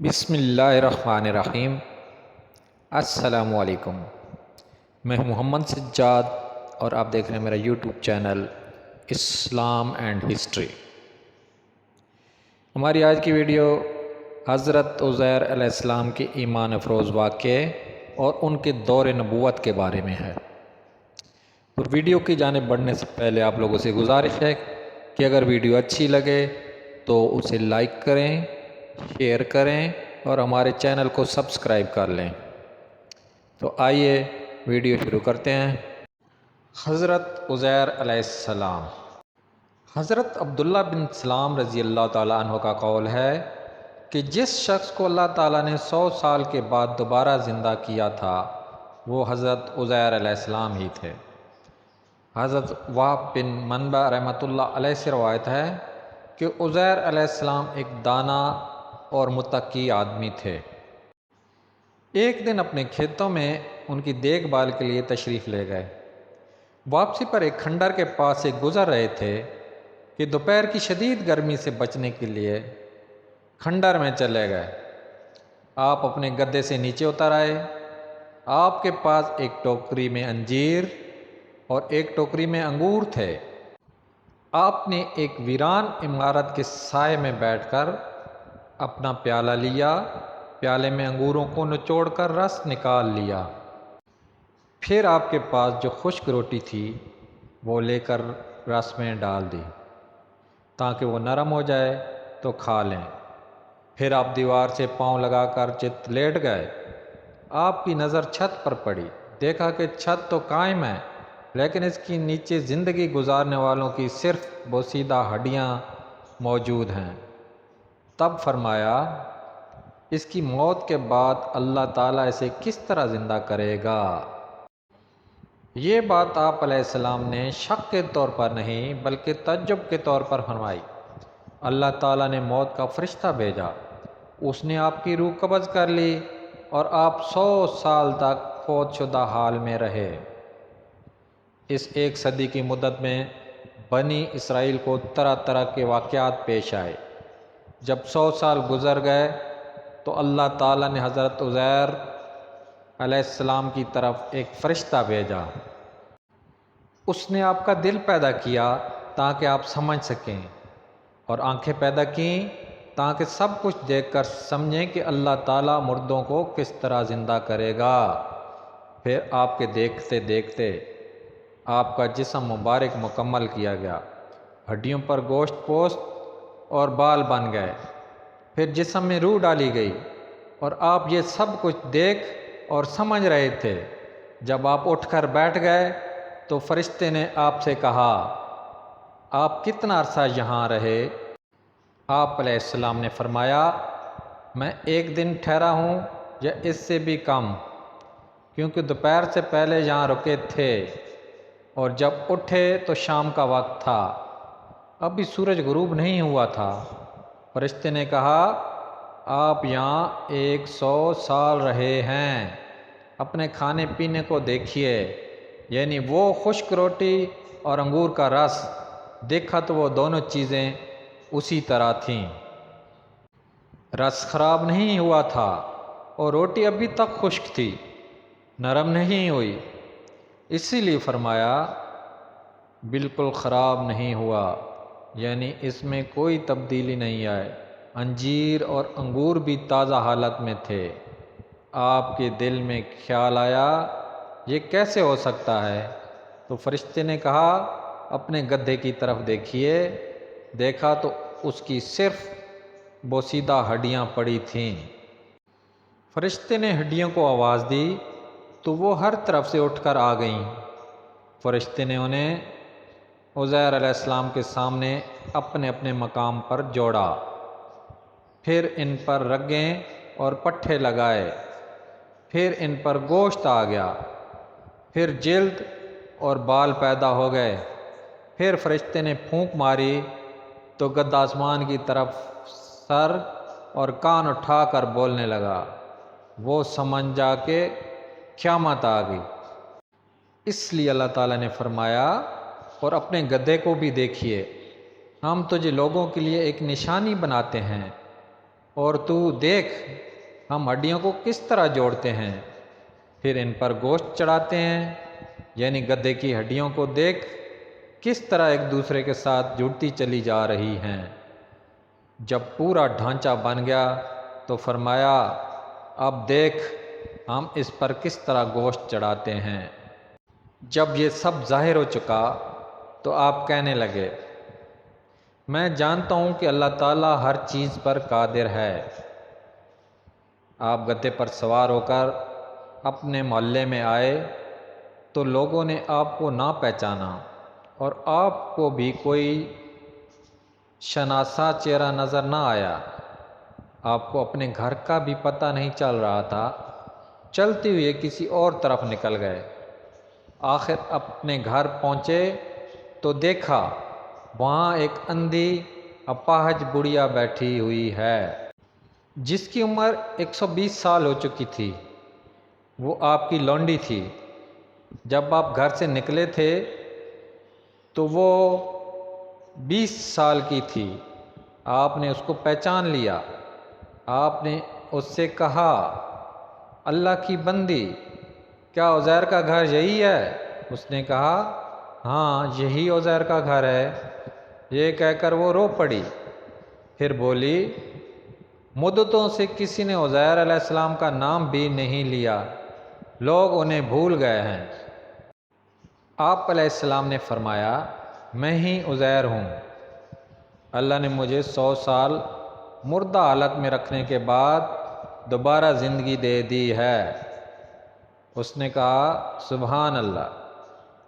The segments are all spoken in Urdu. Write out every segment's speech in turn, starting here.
بسم اللہ الرحمن الرحیم۔ السلام علیکم۔ میں ہوں محمد سجاد اور آپ دیکھ رہے ہیں میرا YouTube channel Islam and history. ہماری آج کی ویڈیو حضرت عزیر علیہ السلام کے ایمان افروز واقعے اور ان کے دور نبوت کے بارے میں ہے۔ تو ویڈیو کی جانب بڑھنے سے پہلے آپ لوگوں سے گزارش ہے کہ اگر ویڈیو اچھی لگے تو اسے لائک کریں، شیئر کریں اور ہمارے چینل کو سبسکرائب کر لیں۔ تو آئیے ویڈیو شروع کرتے ہیں۔ حضرت عزیر علیہ السلام۔ حضرت عبداللہ بن سلام رضی اللہ تعالیٰ عنہ کا قول ہے کہ جس شخص کو اللہ تعالیٰ نے 100 سال کے بعد دوبارہ زندہ کیا تھا وہ حضرت عزیر علیہ السلام ہی تھے۔ حضرت وہب بن منبع رحمۃ اللہ علیہ سے روایت ہے کہ عزیر علیہ السلام ایک دانا اور متقی آدمی تھے۔ ایک دن اپنے کھیتوں میں ان کی دیکھ بھال کے لیے تشریف لے گئے۔ واپسی پر ایک کھنڈر کے پاس سے گزر رہے تھے کہ دوپہر کی شدید گرمی سے بچنے کے لیے کھنڈر میں چلے گئے۔ آپ اپنے گدے سے نیچے اتر آئے۔ آپ کے پاس ایک ٹوکری میں انجیر اور ایک ٹوکری میں انگور تھے۔ آپ نے ایک ویران عمارت کے سائے میں بیٹھ کر اپنا پیالہ لیا، پیالے میں انگوروں کو نچوڑ کر رس نکال لیا۔ پھر آپ کے پاس جو خشک روٹی تھی وہ لے کر رس میں ڈال دی تاکہ وہ نرم ہو جائے تو کھا لیں۔ پھر آپ دیوار سے پاؤں لگا کر چت لیٹ گئے۔ آپ کی نظر چھت پر پڑی، دیکھا کہ چھت تو قائم ہے لیکن اس کی نیچے زندگی گزارنے والوں کی صرف بوسیدہ ہڈیاں موجود ہیں۔ تب فرمایا، اس کی موت کے بعد اللہ تعالیٰ اسے کس طرح زندہ کرے گا؟ یہ بات آپ علیہ السلام نے شک کے طور پر نہیں بلکہ تعجب کے طور پر فرمائی۔ اللہ تعالیٰ نے موت کا فرشتہ بھیجا، اس نے آپ کی روح قبض کر لی اور آپ 100 سال تک فوت شدہ حال میں رہے۔ اس 1 صدی کی مدت میں بنی اسرائیل کو طرح طرح کے واقعات پیش آئے۔ جب 100 سال گزر گئے تو اللہ تعالیٰ نے حضرت عزیر علیہ السلام کی طرف ایک فرشتہ بھیجا۔ اس نے آپ کا دل پیدا کیا تاکہ آپ سمجھ سکیں اور آنکھیں پیدا کیں تاکہ سب کچھ دیکھ کر سمجھیں کہ اللہ تعالیٰ مردوں کو کس طرح زندہ کرے گا۔ پھر آپ کے دیکھتے دیکھتے آپ کا جسم مبارک مکمل کیا گیا، ہڈیوں پر گوشت پوست اور بال بن گئے۔ پھر جسم میں روح ڈالی گئی اور آپ یہ سب کچھ دیکھ اور سمجھ رہے تھے۔ جب آپ اٹھ کر بیٹھ گئے تو فرشتے نے آپ سے کہا، آپ کتنا عرصہ یہاں رہے؟ آپ علیہ السلام نے فرمایا، میں 1 دن ٹھہرا ہوں یا اس سے بھی کم، کیونکہ دوپہر سے پہلے یہاں رکے تھے اور جب اٹھے تو شام کا وقت تھا، ابھی سورج غروب نہیں ہوا تھا۔ فرشتے نے کہا، آپ یہاں 100 سال رہے ہیں، اپنے کھانے پینے کو دیکھیے، یعنی وہ خشک روٹی اور انگور کا رس، دیکھا تو وہ دونوں چیزیں اسی طرح تھیں۔ رس خراب نہیں ہوا تھا اور روٹی ابھی تک خشک تھی، نرم نہیں ہوئی، اسی لیے فرمایا بالکل خراب نہیں ہوا، یعنی اس میں کوئی تبدیلی نہیں آئی۔ انجیر اور انگور بھی تازہ حالت میں تھے۔ آپ کے دل میں خیال آیا، یہ کیسے ہو سکتا ہے؟ تو فرشتے نے کہا، اپنے گدھے کی طرف دیکھیے۔ دیکھا تو اس کی صرف بوسیدہ ہڈیاں پڑی تھیں۔ فرشتے نے ہڈیوں کو آواز دی تو وہ ہر طرف سے اٹھ کر آ گئیں۔ فرشتے نے انہیں عزیر علیہ السلام کے سامنے اپنے اپنے مقام پر جوڑا، پھر ان پر رگیں اور پٹھے لگائے، پھر ان پر گوشت آ گیا، پھر جلد اور بال پیدا ہو گئے۔ پھر فرشتے نے پھونک ماری تو گدھا آسمان کی طرف سر اور کان اٹھا کر بولنے لگا۔ وہ سمجھ جا کہ قیامت آ گئی، اس لیے اللہ تعالیٰ نے فرمایا، اور اپنے گدھے کو بھی دیکھیے، ہم تجھے لوگوں کے لیے ایک نشانی بناتے ہیں اور تو دیکھ ہم ہڈیوں کو کس طرح جوڑتے ہیں، پھر ان پر گوشت چڑھاتے ہیں، یعنی گدھے کی ہڈیوں کو دیکھ کس طرح ایک دوسرے کے ساتھ جڑتی چلی جا رہی ہیں۔ جب پورا ڈھانچہ بن گیا تو فرمایا اب دیکھ ہم اس پر کس طرح گوشت چڑھاتے ہیں۔ جب یہ سب ظاہر ہو چکا تو آپ کہنے لگے میں جانتا ہوں کہ اللہ تعالیٰ ہر چیز پر قادر ہے۔ آپ گدھے پر سوار ہو کر اپنے محلے میں آئے تو لوگوں نے آپ کو نہ پہچانا اور آپ کو بھی کوئی شناسا چہرہ نظر نہ آیا۔ آپ کو اپنے گھر کا بھی پتہ نہیں چل رہا تھا، چلتے ہوئے کسی اور طرف نکل گئے۔ آخر اپنے گھر پہنچے تو دیکھا وہاں ایک اندھی اپاہج بڑھیا بیٹھی ہوئی ہے جس کی عمر 120 سال ہو چکی تھی۔ وہ آپ کی لونڈی تھی۔ جب آپ گھر سے نکلے تھے تو وہ 20 سال کی تھی۔ آپ نے اس کو پہچان لیا۔ آپ نے اس سے کہا اللہ کی بندی، کیا عزیر کا گھر یہی ہے؟ اس نے کہا ہاں یہی عزیر کا گھر ہے۔ یہ کہہ کر وہ رو پڑی، پھر بولی مدتوں سے کسی نے عزیر علیہ السلام کا نام بھی نہیں لیا، لوگ انہیں بھول گئے ہیں۔ آپ علیہ السلام نے فرمایا میں ہی عزیر ہوں۔ اللہ نے مجھے 100 سال مردہ حالت میں رکھنے کے بعد دوبارہ زندگی دے دی ہے۔ اس نے کہا سبحان اللہ،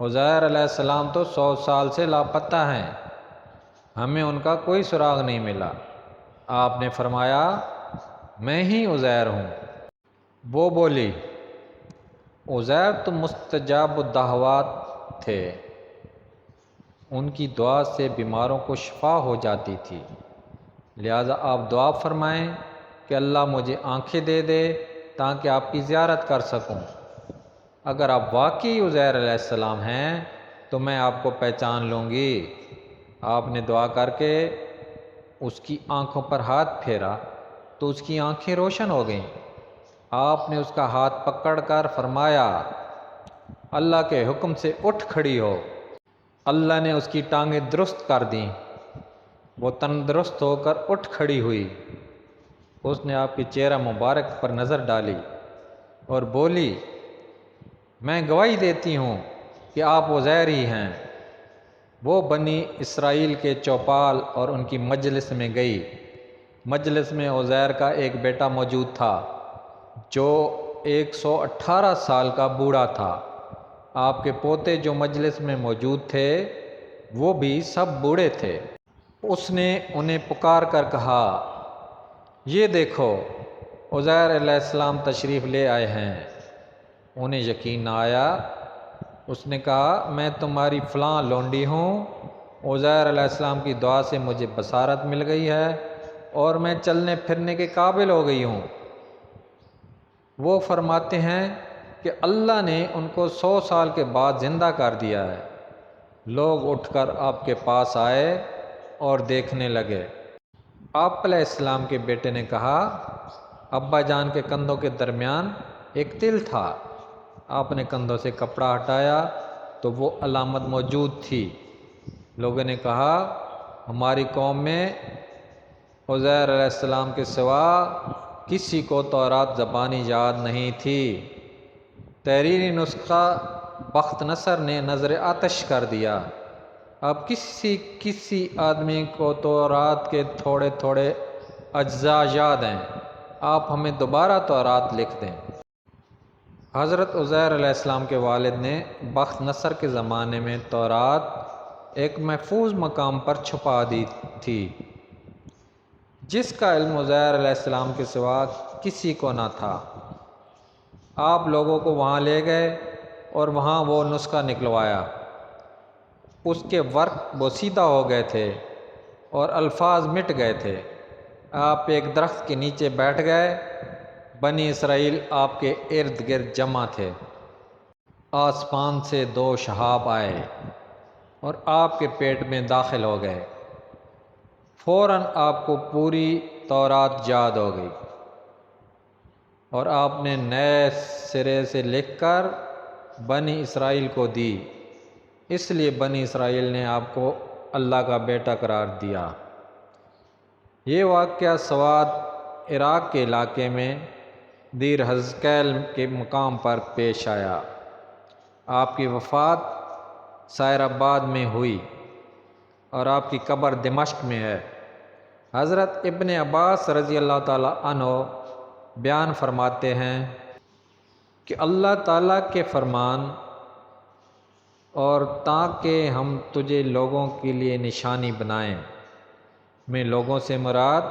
عزیر علیہ السلام تو 100 سال سے لاپتہ ہیں، ہمیں ان کا کوئی سراغ نہیں ملا۔ آپ نے فرمایا میں ہی عزیر ہوں۔ وہ بولی عزیر تو مستجاب الدعوات تھے، ان کی دعا سے بیماروں کو شفا ہو جاتی تھی، لہذا آپ دعا فرمائیں کہ اللہ مجھے آنکھیں دے دے تاکہ آپ کی زیارت کر سکوں۔ اگر آپ واقعی عزیر علیہ السلام ہیں تو میں آپ کو پہچان لوں گی۔ آپ نے دعا کر کے اس کی آنکھوں پر ہاتھ پھیرا تو اس کی آنکھیں روشن ہو گئیں۔ آپ نے اس کا ہاتھ پکڑ کر فرمایا اللہ کے حکم سے اٹھ کھڑی ہو۔ اللہ نے اس کی ٹانگیں درست کر دیں، وہ تندرست ہو کر اٹھ کھڑی ہوئی۔ اس نے آپ کی چہرہ مبارک پر نظر ڈالی اور بولی میں گواہی دیتی ہوں کہ آپ عزیر ہی ہیں۔ وہ بنی اسرائیل کے چوپال اور ان کی مجلس میں گئی۔ مجلس میں عزیر کا ایک بیٹا موجود تھا جو 118 سال کا بوڑھا تھا۔ آپ کے پوتے جو مجلس میں موجود تھے وہ بھی سب بوڑھے تھے۔ اس نے انہیں پکار کر کہا یہ دیکھو عزیر علیہ السلام تشریف لے آئے ہیں۔ انہیں یقین نہ آیا۔ اس نے کہا میں تمہاری فلاں لونڈی ہوں، عزیر علیہ السلام کی دعا سے مجھے بصارت مل گئی ہے اور میں چلنے پھرنے کے قابل ہو گئی ہوں۔ وہ فرماتے ہیں کہ اللہ نے ان کو 100 سال کے بعد زندہ کر دیا ہے۔ لوگ اٹھ کر آپ کے پاس آئے اور دیکھنے لگے۔ آپ علیہ السلام کے بیٹے نے کہا ابا جان کے کندھوں کے درمیان ایک تل تھا۔ آپ نے کندھوں سے کپڑا ہٹایا تو وہ علامت موجود تھی۔ لوگوں نے کہا ہماری قوم میں عزیر علیہ السلام کے سوا کسی کو تورات زبانی یاد نہیں تھی۔ تحریری نسخہ بخت نصر نے نظر آتش کر دیا۔ اب کسی آدمی کو تورات کے تھوڑے تھوڑے اجزاء یاد ہیں، آپ ہمیں دوبارہ تورات لکھ دیں۔ حضرت عزیر علیہ السلام کے والد نے بخت نصر کے زمانے میں تورات ایک محفوظ مقام پر چھپا دی تھی جس کا علم عزیر علیہ السلام کے سوا کسی کو نہ تھا۔ آپ لوگوں کو وہاں لے گئے اور وہاں وہ نسخہ نکلوایا۔ اس کے ورق بوسیدہ ہو گئے تھے اور الفاظ مٹ گئے تھے۔ آپ ایک درخت کے نیچے بیٹھ گئے۔ بنی اسرائیل آپ کے ارد گرد جمع تھے۔ آسمان سے 2 شہاب آئے اور آپ کے پیٹ میں داخل ہو گئے۔ فوراً آپ کو پوری تورات یاد ہو گئی اور آپ نے نئے سرے سے لکھ کر بنی اسرائیل کو دی، اس لیے بنی اسرائیل نے آپ کو اللہ کا بیٹا قرار دیا۔ یہ واقعہ سوات عراق کے علاقے میں دیر حزقیل کے مقام پر پیش آیا۔ آپ کی وفات سائر آباد میں ہوئی اور آپ کی قبر دمشق میں ہے۔ حضرت ابن عباس رضی اللہ تعالیٰ عنہ بیان فرماتے ہیں کہ اللہ تعالیٰ کے فرمان اور تاکہ ہم تجھے لوگوں کے لیے نشانی بنائیں میں لوگوں سے مراد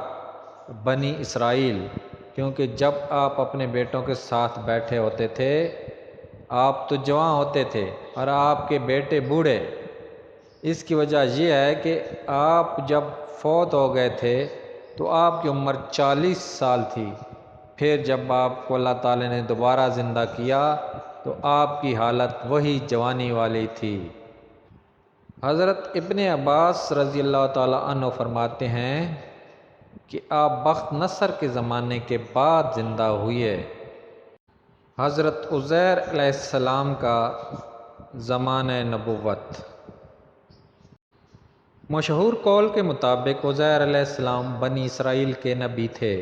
بنی اسرائیل، کیونکہ جب آپ اپنے بیٹوں کے ساتھ بیٹھے ہوتے تھے آپ تو جوان ہوتے تھے اور آپ کے بیٹے بوڑھے۔ اس کی وجہ یہ ہے کہ آپ جب فوت ہو گئے تھے تو آپ کی عمر 40 سال تھی، پھر جب آپ کو اللہ تعالی نے دوبارہ زندہ کیا تو آپ کی حالت وہی جوانی والی تھی۔ حضرت ابن عباس رضی اللہ تعالیٰ عنہ فرماتے ہیں کہ آپ بخت نصر کے زمانے کے بعد زندہ ہوئے۔ حضرت عزیر علیہ السلام کا زمانہ نبوت۔ مشہور قول کے مطابق عزیر علیہ السلام بنی اسرائیل کے نبی تھے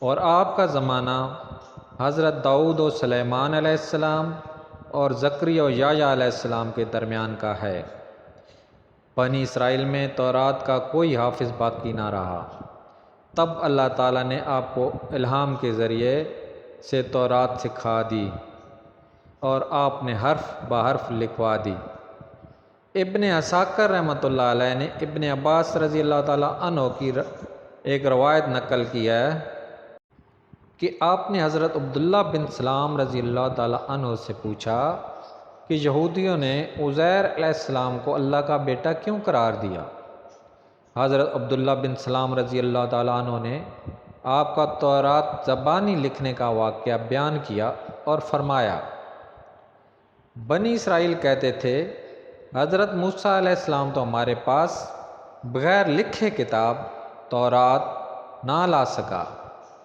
اور آپ کا زمانہ حضرت داؤد و سلیمان علیہ السلام اور زکریا و یحییٰ علیہ السلام کے درمیان کا ہے۔ بنی اسرائیل میں تورات کا کوئی حافظ باقی نہ رہا، تب اللہ تعالیٰ نے آپ کو الہام کے ذریعے سے تورات سکھا دی اور آپ نے حرف بحرف لکھوا دی۔ ابن عساکر رحمۃ اللہ علیہ نے ابن عباس رضی اللہ تعالیٰ عنہ کی ایک روایت نقل کی ہے کہ آپ نے حضرت عبداللہ بن سلام رضی اللہ تعالیٰ عنہ سے پوچھا کہ یہودیوں نے عزیر علیہ السلام کو اللہ کا بیٹا کیوں قرار دیا؟ حضرت عبداللہ بن سلام رضی اللہ تعالیٰ عنہ نے آپ کا تورات زبانی لکھنے کا واقعہ بیان کیا اور فرمایا، بنی اسرائیل کہتے تھے حضرت موسیٰ علیہ السلام تو ہمارے پاس بغیر لکھے کتاب تورات نہ لا سکا،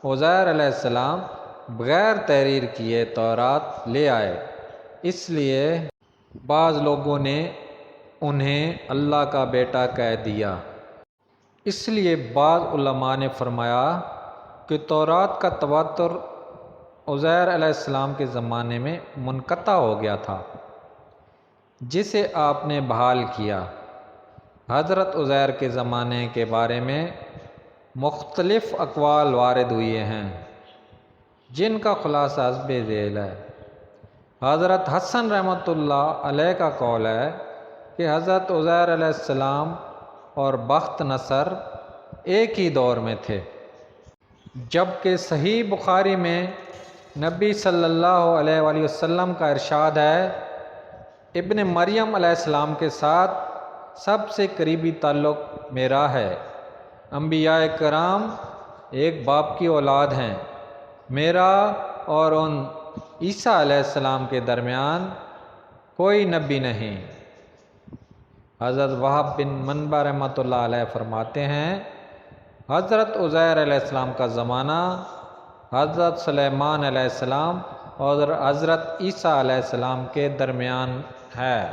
عزیر علیہ السلام بغیر تحریر کیے تورات لے آئے، اس لیے بعض لوگوں نے انہیں اللہ کا بیٹا کہہ دیا۔ اس لیے بعض علماء نے فرمایا کہ تورات کا تواتر عزیر علیہ السلام کے زمانے میں منقطع ہو گیا تھا، جسے آپ نے بحال کیا۔ حضرت عزیر کے زمانے کے بارے میں مختلف اقوال وارد ہوئے ہیں، جن کا خلاصہ حسب ذیل ہے۔ حضرت حسن رحمۃ اللہ علیہ کا قول ہے کہ حضرت عزیر علیہ السلام اور بخت نصر ایک ہی دور میں تھے، جبکہ صحیح بخاری میں نبی صلی اللہ علیہ وآلہ وسلم کا ارشاد ہے، ابن مریم علیہ السلام کے ساتھ سب سے قریبی تعلق میرا ہے، انبیاء کرام ایک باپ کی اولاد ہیں، میرا اور ان عیسیٰ علیہ السلام کے درمیان کوئی نبی نہیں۔ حضرت وہب بن منبع رحمۃ اللہ علیہ فرماتے ہیں، حضرت عزیر علیہ السلام کا زمانہ حضرت سلیمان علیہ السلام اور حضرت عیسیٰ علیہ السلام کے درمیان ہے۔